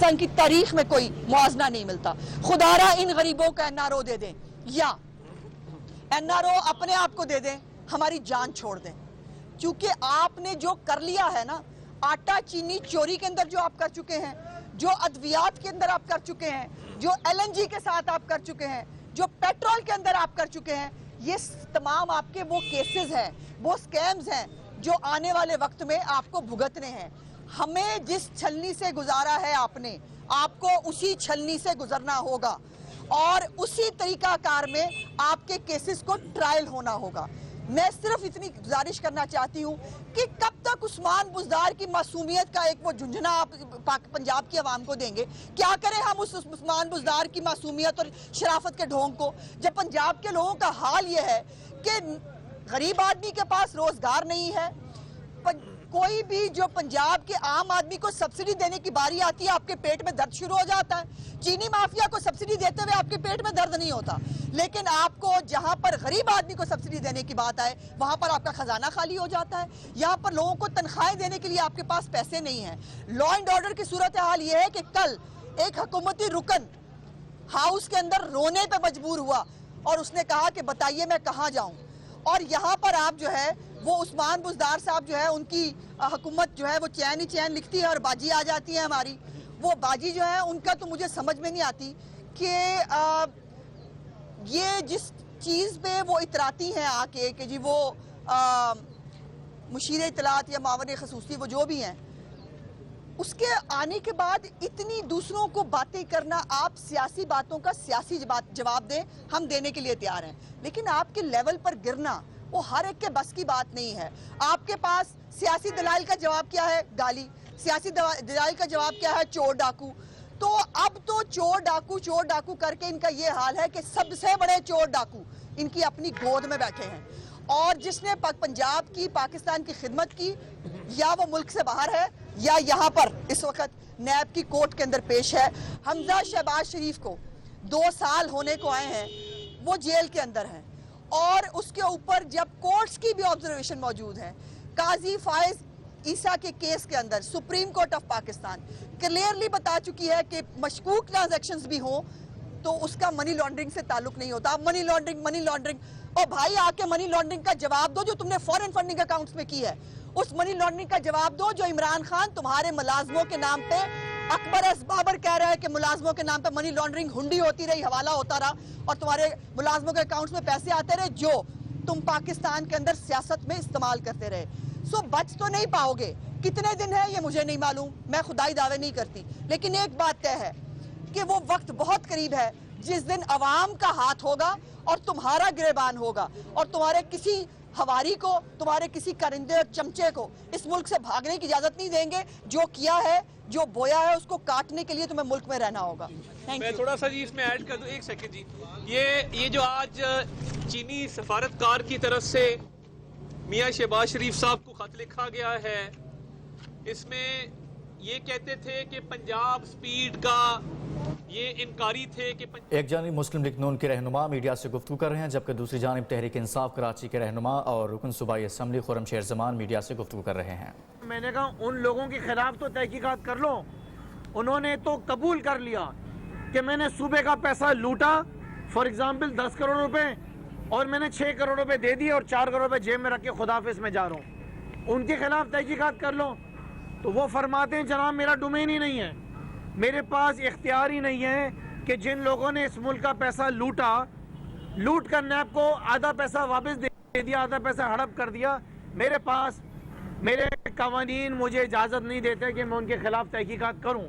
پاکستان کی تاریخ میں کوئی موازنہ نہیں ملتا. خدارا ان غریبوں کا NRO دے دیں یا NRO اپنے آپ کو دے دیں, ہماری جان چھوڑ دیں. کیونکہ آپ نے جو کر لیا ہے نا, آٹا چینی چوری کے اندر جو آپ کر چکے ہیں, جو ادویات کے اندر آپ کر چکے ہیں, جو LNG کے ساتھ آپ کر چکے ہیں, جو پیٹرول کے اندر آپ کر چکے ہیں, یہ تمام آپ کے وہ کیسز ہیں, وہ سکیمز ہیں جو آنے والے وقت میں آپ کو بھگتنے ہیں. ہمیں جس چھلنی سے گزارا ہے آپ نے, آپ کو اسی چھلنی سے گزرنا ہوگا اور اسی طریقہ کار میں آپ کے کیسز کو ٹرائل ہونا ہوگا. میں صرف اتنی گزارش کرنا چاہتی ہوں کہ کب تک عثمان بزدار کی معصومیت کا ایک وہ جھنجھنا آپ پنجاب کی عوام کو دیں گے؟ کیا کریں ہم اس عثمان بزدار کی معصومیت اور شرافت کے ڈھونگ کو, جب پنجاب کے لوگوں کا حال یہ ہے کہ غریب آدمی کے پاس روزگار نہیں ہے. کوئی بھی جو پنجاب کے عام آدمی کو سبسڈی دینے کی باری آتی ہے, آپ کے پیٹ میں درد شروع ہو جاتا ہے. چینی مافیا کو سبسڈی دیتے ہوئے آپ کے پیٹ میں درد نہیں ہوتا, لیکن آپ کو جہاں پر غریب آدمی کو سبسڈی دینے کی بات آئے وہاں پر آپ کا خزانہ خالی ہو جاتا ہے. یہاں پر لوگوں کو تنخواہیں دینے کے لیے آپ کے پاس پیسے نہیں ہیں. لا اینڈ آرڈر کی صورتحال یہ ہے کہ کل ایک حکومتی رکن ہاؤس کے اندر رونے پہ مجبور ہوا اور اس نے کہا کہ بتائیے میں کہاں جاؤں. اور یہاں پر آپ جو ہے وہ عثمان بزدار صاحب جو ہے, ان کی حکومت جو ہے وہ چین ہی چین لکھتی ہے اور باجی آ جاتی ہے ہماری. وہ باجی جو ہے ان کا تو مجھے سمجھ میں نہیں آتی کہ یہ جس چیز پہ وہ اتراتی ہیں آ کے کہ جی وہ مشیر اطلاعات یا معاون خصوصی وہ جو بھی ہیں, اس کے آنے کے بعد اتنی دوسروں کو باتیں کرنا, آپ سیاسی باتوں کا سیاسی جواب دیں, ہم دینے کے لیے تیار ہیں, لیکن آپ کے لیول پر گرنا وہ ہر ایک کے بس کی بات نہیں ہے. آپ کے پاس سیاسی دلائل کا جواب کیا ہے؟ گالی. سیاسی دلائل کا جواب کیا ہے؟ چور ڈاکو. تو اب تو چور ڈاکو کر کے ان کا یہ حال ہے کہ سب سے بڑے چور ڈاکو ان کی اپنی گود میں بیٹھے ہیں. اور جس نے پنجاب کی, پاکستان کی خدمت کی, یا وہ ملک سے باہر ہے یا یہاں پر اس وقت نیب کی کورٹ کے اندر پیش ہے. حمزہ شہباز شریف کو 2 سال ہونے کو آئے ہیں, وہ جیل کے اندر ہیں, اور اس کے اوپر جب کورٹس کی بھی آبزرویشن موجود ہے, قاضی فائز عیسیٰ کے کیس کے اندر Supreme Court of Pakistan clearly بتا چکی ہے کہ مشکوک ٹرانزیکشنز بھی ہوں تو اس کا منی لانڈرنگ سے تعلق نہیں ہوتا. منی لانڈرنگ اور بھائی آ کے منی لانڈرنگ کا جواب دو جو تم نے فورن فنڈنگ اکاؤنٹس میں کی ہے. اس منی لانڈرنگ کا جواب دو جو عمران خان تمہارے ملازموں کے نام پہ, اکبر ایس بابر کہہ رہا ہے کہ ملازموں کے نام پہ منی لانڈرنگ ہنڈی ہوتی رہی, حوالہ ہوتا رہا, اور تمہارے ملازموں کے اکاؤنٹس میں پیسے آتے رہے جو تم پاکستان کے اندر سیاست میں استعمال کرتے رہے. سو بچ تو نہیں پاؤ گے. کتنے دن ہے یہ مجھے نہیں معلوم, میں خدائی دعوے نہیں کرتی, لیکن ایک بات طے ہے کہ وہ وقت بہت قریب ہے جس دن عوام کا ہاتھ ہوگا اور تمہارا گریبان ہوگا, اور تمہارے کسی ہواری کو, تمہارے کسی کرندے اور چمچے کو اس ملک سے بھاگنے کی اجازت نہیں دیں گے. جو کیا ہے, جو بویا ہے, اس کو کاٹنے کے لیے تمہیں ملک میں رہنا ہوگا. میں تھوڑا سا جی اس میں ایڈ کر دوں, ایک سیکنڈ جی. یہ جو آج چینی سفارتکار کی طرف سے میاں شہباز شریف صاحب کو خط لکھا گیا ہے, اس میں یہ کہتے تھے کہ پنجاب سپیڈ کا یہ انکاری تھے کہ ایک جانب مسلم لیگ نون کے رہنما میڈیا سے گفتگو کر رہے ہیں, جبکہ دوسری جانب تحریک انصاف کراچی کے رہنما اور رکن صوبائی اسمبلی خرم شیر زمان میڈیا سے گفتگو کر رہے ہیں. میں نے کہا ان لوگوں کے خلاف تو تحقیقات کر لو. انہوں نے تو قبول کر لیا کہ میں نے صوبے کا پیسہ لوٹا, فار ایگزامپل 10 کروڑ روپے, اور میں نے 6 کروڑ روپے دے دیے اور 4 کروڑ روپے جیب میں رکھ کے خداحافظ میں جا رہا ہوں. ان کے خلاف تحقیقات کر لو. تو وہ فرماتے ہیں جناب میرا ڈومین ہی نہیں ہے, میرے پاس اختیار ہی نہیں ہے کہ جن لوگوں نے اس ملک کا پیسہ لوٹ کر نیب کو آدھا پیسہ واپس دے دیا, آدھا پیسہ ہڑپ کر دیا, میرے پاس میرے قوانین مجھے اجازت نہیں دیتے کہ میں ان کے خلاف تحقیقات کروں.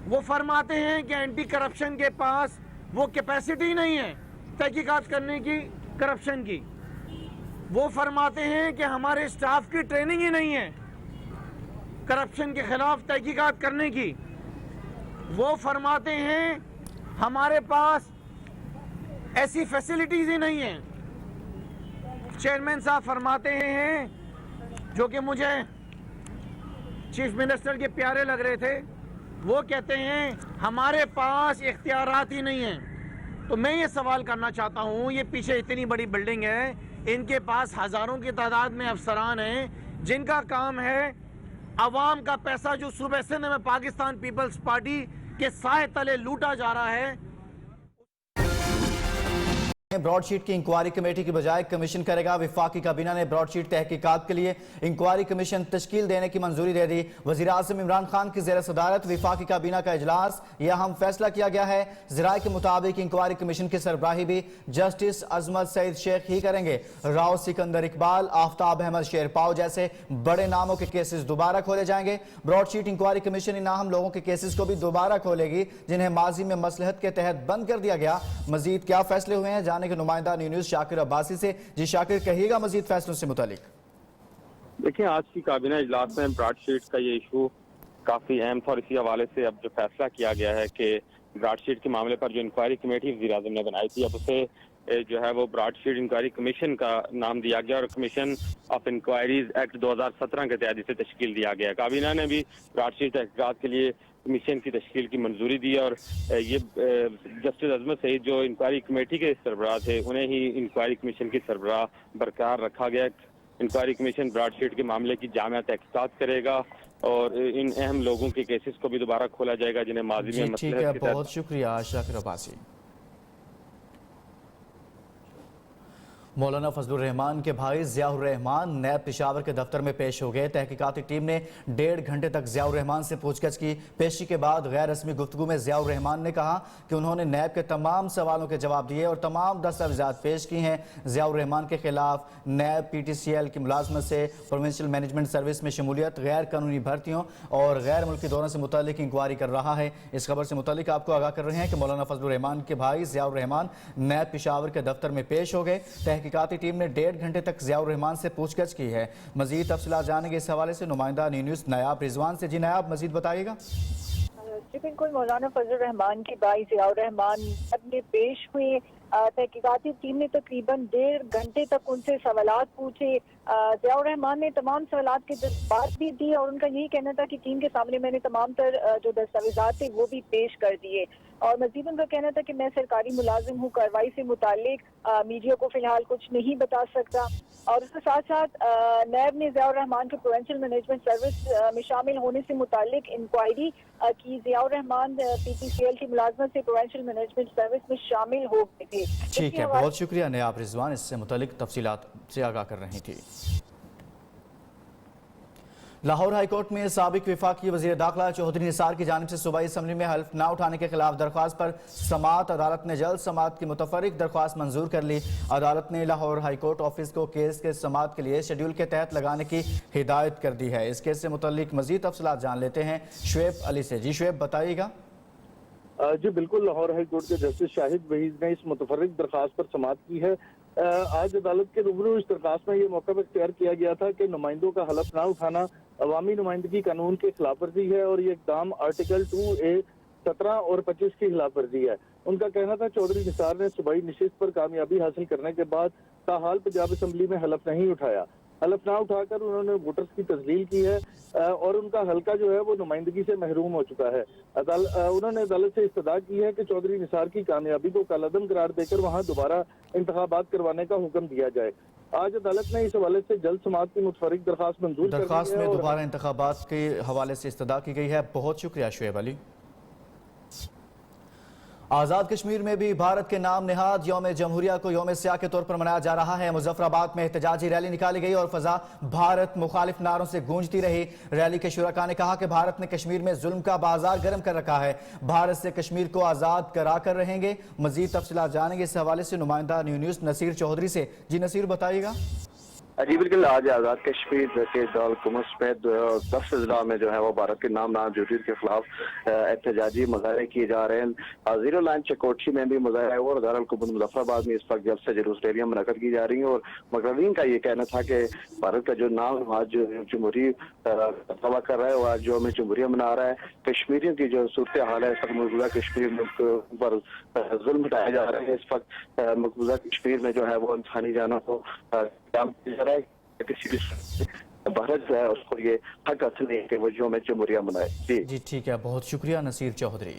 وہ فرماتے ہیں کہ اینٹی کرپشن کے پاس وہ کیپیسٹی نہیں ہے تحقیقات کرنے کی کرپشن کی. وہ فرماتے ہیں کہ ہمارے اسٹاف کی ٹریننگ ہی نہیں ہے کرپشن کے خلاف تحقیقات کرنے کی. وہ فرماتے ہیں ہمارے پاس ایسی فیسلٹیز ہی نہیں ہیں. چیئرمین صاحب فرماتے ہیں جو کہ مجھے چیف منسٹر کے پیارے لگ رہے تھے, وہ کہتے ہیں ہمارے پاس اختیارات ہی نہیں ہیں. تو میں یہ سوال کرنا چاہتا ہوں, یہ پیچھے اتنی بڑی بلڈنگ ہے, ان کے پاس ہزاروں کی تعداد میں افسران ہیں جن کا کام ہے عوام کا پیسہ جو صوبہ سندھ میں پاکستان پیپلز پارٹی کے سائے تلے لوٹا جا رہا ہے. براڈ شیٹ کی انکوائری کمیٹی کی بجائے کمیشن کرے گا. وفاقی کابینہ نے براڈ شیٹ تحقیقات کے لیے انکوائری کمیشن تشکیل دینے کی منظوری دے دی. وزیر اعظم عمران خان کی زیر صدارت وفاقی کابینہ کا اجلاس, یہ اہم فیصلہ کیا گیا ہے. ذرائع کے مطابق انکوائری کمیشن کی سربراہی بھی جسٹس عظمت سعید شیخ ہی کریں گے. راؤ سکندر اقبال, آفتاب احمد شیرپاؤ جیسے بڑے ناموں کے کیسز دوبارہ کھولے جائیں گے. براڈ شیٹ انکوائری کمیشن ان اہم لوگوں کے کیسز کو بھی دوبارہ کھولے گی جنہیں ماضی میں مصلحت کے تحت بند کر دیا گیا. مزید کیا فیصلے ہوئے ہیں جانے کے نمائندہ نیو نیوز شاکر عباسی سے. جی شاکر, کہیے گا مزید فیصلوں سے متعلق. دیکھیں, آج کی کابینہ اجلاس میں براڈ شیٹ کا یہ ایشو کافی اہم تھا اور اسی حوالے سے اب جو فیصلہ کیا گیا ہے کہ براڈ شیٹ کے معاملے پر جو انکوائری کمیٹی وزیر اعظم نے بنائی تھی, اب اسے جو ہے وہ براڈ شیٹ انکوائری کمیشن کا نام دیا گیا اور کمیشن آف انکوائریز ایکٹ 2017 کے تحت اسے تشکیل دیا گیا. کابینہ نے بھی براڈ شیٹ تحقیقات کے لیے کمیشن کی تشکیل کی منظوری دی اور یہ جسٹس عظمت سعید جو انکوائری کمیٹی کے سربراہ تھے انہیں ہی انکوائری کمیشن کی سربراہ برقرار رکھا گیا. انکوائری کمیشن براڈ شیٹ کے معاملے کی جامع تحقیقات کرے گا اور ان اہم لوگوں کے کیسز کو بھی دوبارہ کھولا جائے گا جنہیں ماضی میں ٹھیک ہے, بہت شکریہ شاکر عباسی. مولانا فضل الرحمان کے بھائی ضیاء الرحمان نیب پشاور کے دفتر میں پیش ہو گئے. تحقیقاتی ٹیم نے 1.5 گھنٹے تک ضیاء الرحمان سے پوچھ گچھ کی. پیشی کے بعد غیر رسمی گفتگو میں ضیاء الرحمان نے کہا کہ انہوں نے نیب کے تمام سوالوں کے جواب دیے اور تمام دستاویزات پیش کی ہیں. ضیاء الرحمان کے خلاف NAB P T C L کی ملازمت سے پروونشل مینجمنٹ سروس میں شمولیت, غیر قانونی بھرتیوں اور غیر ملکی دوروں سے متعلق انکوائری کر رہا ہے. اس خبر سے متعلق آپ کو آگاہ کر رہے ہیں کہ مولانا فضل الرحمان کے بھائی ضیاء الرحمان نیب پشاور کے دفتر میں پیش ہو گئے. تحقیقاتی ٹیم نے 1.5 گھنٹے تک ضیاء الرحمان سے پوچھ گچھ کی ہے. مزید تفصیلات جانیں گے اس حوالے سے نمائندہ نیو نیوز نایاب رضوان سے. جی نایاب, مزید بتائیے گا. جی بالکل, مولانا فضل الرحمان کے بھائی ضیاء الرحمان اپنے پیش ہوئے. تحقیقاتی ٹیم نے تقریباً 1.5 گھنٹے تک ان سے سوالات پوچھے. ضیاء الرحمان نے تمام سوالات کے جواب بھی دیے اور ان کا یہی کہنا تھا کہ ٹیم کے سامنے میں نے تمام تر جو دستاویزات تھے وہ بھی پیش کر دیے. اور مزید ان کا کہنا تھا کہ میں سرکاری ملازم ہوں, کارروائی سے متعلق میڈیا کو فی الحال کچھ نہیں بتا سکتا. اور اس کے ساتھ ساتھ نیب نے ضیاء الرحمان کے پروونشل مینجمنٹ سروس میں شامل ہونے سے متعلق انکوائری کی. ضیاء الرحمان پی ٹی سی ایل کی ملازمت سے پروونشل مینجمنٹ سروس میں شامل ہو گئے تھے. ٹھیک ہے, بہت شکریہ نیاب رضوان, اس سے متعلق تفصیلات سے آگاہ کر رہی تھی. لاہور ہائی کورٹ میں سابق وفاقی وزیر داخلہ چودھری نثار کی جانب سے صوبائی اسمبلی میں حلف نہ اٹھانے کے خلاف درخواست پر سماعت. عدالت نے جلد سماعت کی متفرق درخواست منظور کر لی. عدالت نے لاہور ہائی کورٹ آفس کو کیس کے سماعت کے لیے شیڈول کے تحت لگانے کی ہدایت کر دی ہے. اس کیس سے متعلق مزید تفصیلات جان لیتے ہیں شعیب علی سے. جی شعیب, بتائیے گا. جی بالکل, لاہور ہائی کورٹ کے جسٹس شاہد وحید نے اس متفرق درخواست پر سماعت کی ہے. آج عدالت کے روبرو اس درخواست میں یہ موقف اختیار کیا گیا تھا کہ نمائندوں کا حلف نہ اٹھانا عوامی نمائندگی قانون کی خلاف ورزی ہے اور یہ اقدام آرٹیکل 2A 17 اور 25 کی خلاف ورزی ہے. ان کا کہنا تھا چودھری نثار نے صوبائی نشست پر کامیابی حاصل کرنے کے بعد تاحال پنجاب اسمبلی میں حلف نہیں اٹھایا. حلف نہ اٹھا کر انہوں نے ووٹرز کی تذلیل کی ہے اور ان کا حلقہ جو ہے وہ نمائندگی سے محروم ہو چکا ہے. انہوں نے عدالت سے استدعا کی ہے کہ چودھری نثار کی کامیابی کو کالعدم قرار دے کر وہاں دوبارہ انتخابات کروانے کا حکم دیا جائے. آج عدالت نے اس حوالے سے جلد سماعت کی متفرق درخواست منظور کر دی ہے. درخواست میں دوبارہ انتخابات کے حوالے سے استدعا کی گئی ہے. بہت شکریہ شعیب علی. آزاد کشمیر میں بھی بھارت کے نام نہاد یوم جمہوریہ کو یوم سیاہ کے طور پر منایا جا رہا ہے. مظفر آباد میں احتجاجی ریلی نکالی گئی اور فضا بھارت مخالف نعروں سے گونجتی رہی. ریلی کے شرکاء نے کہا کہ بھارت نے کشمیر میں ظلم کا بازار گرم کر رکھا ہے, بھارت سے کشمیر کو آزاد کرا کر رہیں گے. مزید تفصیلات جانیں گے اس حوالے سے نمائندہ نیو نیوز نصیر چودھری سے. جی نصیر, بتائیے گا. جی بالکل, آج آزاد کشمیر کے دارالحکومت سمیت 10 اضلاع میں جو ہے وہ بھارت کے نام نہاد جمہوریت کے خلاف احتجاجی مظاہرے کیے جا رہے ہیں. زیرو لائن چکوٹھی میں بھی مظاہرہ ہوا اور دارالحکومت مظفر آباد میں اس وقت جلد سے جلوس ریلیاں منعقد کی جا رہی ہیں اور مقررین کا یہ کہنا تھا کہ بھارت کا جو نام آج جمہوری دعویٰ کر رہا ہے وہ آج یوم جمہوریہ منا رہا ہے. کشمیریوں کی جو صورتحال ہے اس وقت مقبوضہ کشمیر پر ظلم ہٹائے جا رہے ہیں. اس وقت مقبوضہ کشمیر میں جو ہے وہ انسانی جانوں کو کسی بھی بھارت جو ہے اس کو یہ حق حاصل نہیں کہ وہ یوم جمہوریہ منائے. جی ٹھیک ہے, بہت شکریہ نصیر چودھری.